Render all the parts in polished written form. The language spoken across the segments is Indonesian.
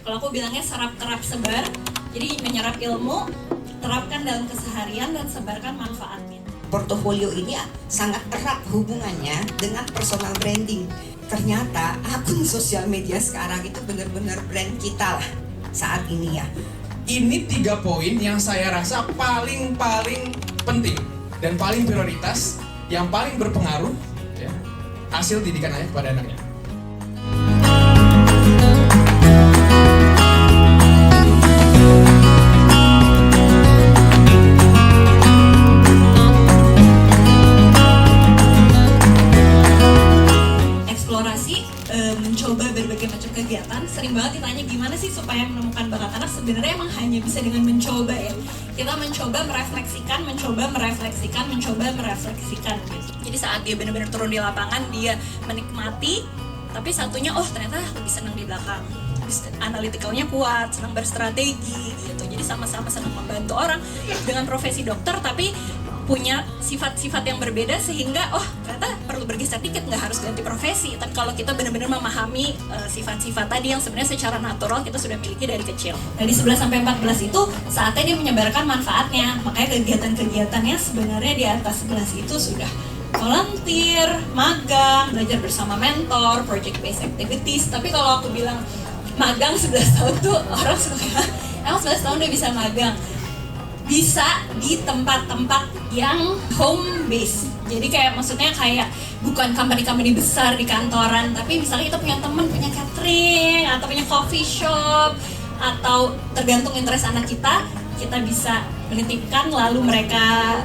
Kalau aku bilangnya serap terap sebar, jadi menyerap ilmu, terapkan dalam keseharian dan sebarkan manfaatnya. Portofolio ini sangat erat hubungannya dengan personal branding. Ternyata akun sosial media sekarang itu benar-benar brand kita lah saat ini ya. Ini 3 poin yang saya rasa paling penting dan paling prioritas, yang paling berpengaruh ya, hasil didikan ayah kepada anaknya. Mencoba berbagai macam kegiatan, sering banget ditanya gimana sih supaya menemukan bakat anak. Sebenarnya emang hanya bisa dengan mencoba ya. Kita mencoba merefleksikan gitu. Jadi saat dia benar-benar turun di lapangan, dia menikmati, tapi satunya ternyata lebih senang di belakang. Analitikalnya kuat, senang berstrategi gitu. Jadi sama-sama senang membantu orang dengan profesi dokter, tapi punya sifat-sifat yang berbeda sehingga ternyata perlu bergeser dikit, nggak harus ganti profesi. Tapi kalau kita benar-benar memahami sifat-sifat tadi yang sebenarnya secara natural kita sudah miliki dari kecil. Dari 11-14 itu saatnya dia menyebarkan manfaatnya. Makanya kegiatan-kegiatannya sebenarnya di atas 11 itu sudah volunteer, magang, belajar bersama mentor, project based activities. Tapi kalau aku bilang magang 11 tahun tuh orang suka, emang 11 tahun udah bisa magang? Bisa di tempat-tempat yang home base. Jadi maksudnya bukan company besar di kantoran, tapi misalnya kita punya teman punya catering atau punya coffee shop, atau tergantung interest anak kita bisa menitipkan lalu mereka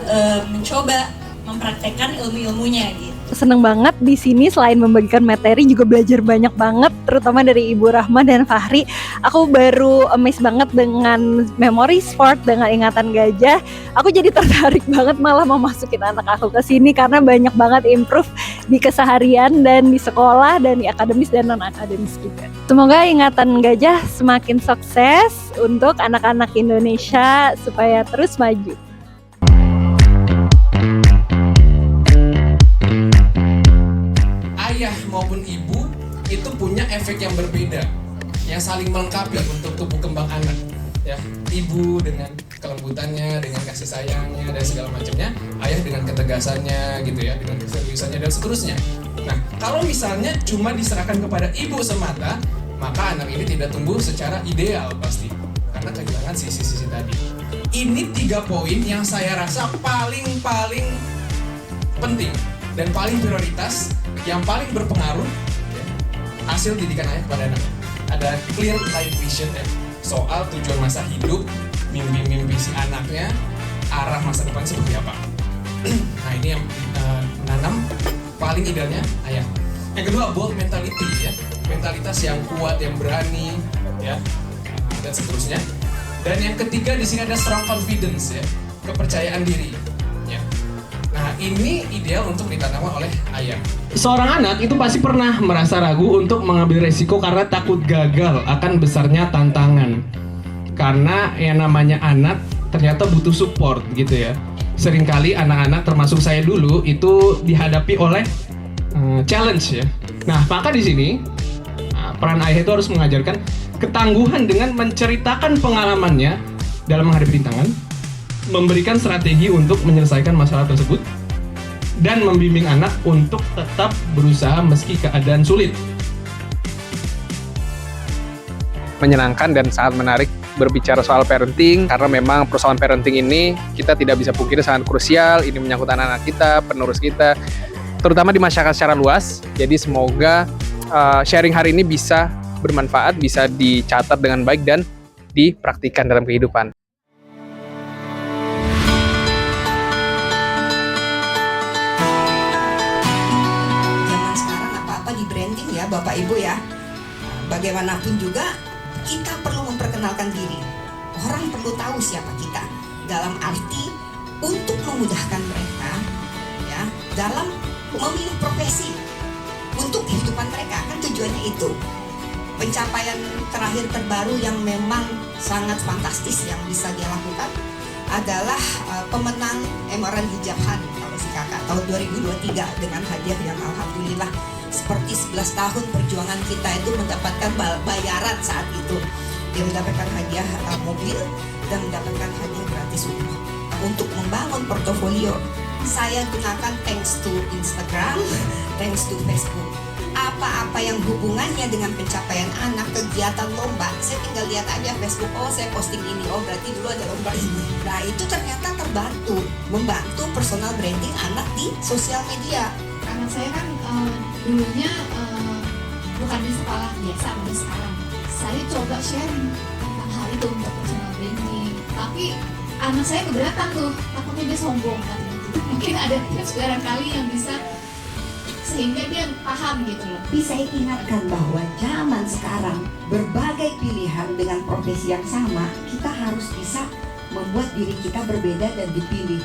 mencoba mempraktekkan ilmu-ilmunya gitu. Seneng banget di sini, selain membagikan materi juga belajar banyak banget, terutama dari Ibu Rahma dan Fahri. Aku baru amazed banget dengan memory sport, dengan ingatan gajah. Aku jadi tertarik banget malah memasukin anak aku ke sini karena banyak banget improve di keseharian dan di sekolah dan di akademis dan non akademis juga. Semoga ingatan gajah semakin sukses untuk anak-anak Indonesia supaya terus maju. Ayah maupun ibu itu punya efek yang berbeda, yang saling melengkapi untuk tumbuh kembang anak ya. Ibu dengan kelembutannya, dengan kasih sayangnya dan segala macamnya, ayah dengan ketegasannya gitu ya, dengan keseriusannya dan seterusnya. Nah, kalau misalnya cuma diserahkan kepada ibu semata, maka anak ini tidak tumbuh secara ideal pasti, karena kehilangan sisi-sisi tadi. Ini 3 poin yang saya rasa paling penting dan paling prioritas, yang paling berpengaruh ya, hasil didikan ayah kepada anaknya. Ada clear life vision ya, soal tujuan masa hidup, mimpi-mimpi si anaknya, arah masa depan seperti apa. Nah, ini yang menanam paling idealnya ayah. Yang kedua, bold mentality ya, mentalitas yang kuat, yang berani ya, dan seterusnya. Dan yang ketiga di sini ada strong confidence ya, kepercayaan diri ya. Nah, ini ideal untuk ditanam oleh ayah. Seorang anak itu pasti pernah merasa ragu untuk mengambil resiko karena takut gagal akan besarnya tantangan. Karena yang namanya anak ternyata butuh support gitu ya. Seringkali anak-anak termasuk saya dulu itu dihadapi oleh challenge ya. Nah, maka di sini peran ayah itu harus mengajarkan ketangguhan dengan menceritakan pengalamannya dalam menghadapi rintangan, memberikan strategi untuk menyelesaikan masalah tersebut, dan membimbing anak untuk tetap berusaha meski keadaan sulit. Menyenangkan dan sangat menarik berbicara soal parenting, karena memang persoalan parenting ini kita tidak bisa pungkiri sangat krusial. Ini menyangkut anak-anak kita, penerus kita, terutama di masyarakat secara luas. Jadi semoga sharing hari ini bisa bermanfaat, bisa dicatat dengan baik dan dipraktikkan dalam kehidupan. Bapak Ibu ya, bagaimanapun juga kita perlu memperkenalkan diri. Orang perlu tahu siapa kita, dalam arti untuk memudahkan mereka ya dalam memilih profesi untuk kehidupan mereka. Kan tujuannya itu. Pencapaian terakhir terbaru yang memang sangat fantastis yang bisa dia lakukan adalah pemenang Emerald Hijab Han kalau si kakak tahun 2023 dengan hadiah yang alhamdulillah seperti 11 tahun perjuangan kita itu mendapatkan bayaran saat itu. dia mendapatkan hadiah mobil dan mendapatkan hadiah gratis umroh. Untuk membangun portofolio, saya gunakan thanks to Instagram, thanks to Facebook. Apa-apa yang hubungannya dengan pencapaian anak, kegiatan lomba, saya tinggal lihat aja Facebook, oh saya posting ini, oh berarti dulu ada lomba ini. Nah itu ternyata membantu personal branding anak di sosial media. Anak saya kan dulunya bukan di sekolah biasa, udah sekarang. Saya coba sharing tentang hal itu untuk personal branding. Tapi anak saya keberatan tuh, takutnya dia sombong kan. Mungkin ada tips barangkali yang bisa sehingga dia paham gitu loh. Tapi saya ingatkan bahwa zaman sekarang berbagai pilihan dengan profesi yang sama, kita harus bisa membuat diri kita berbeda dan dipilih.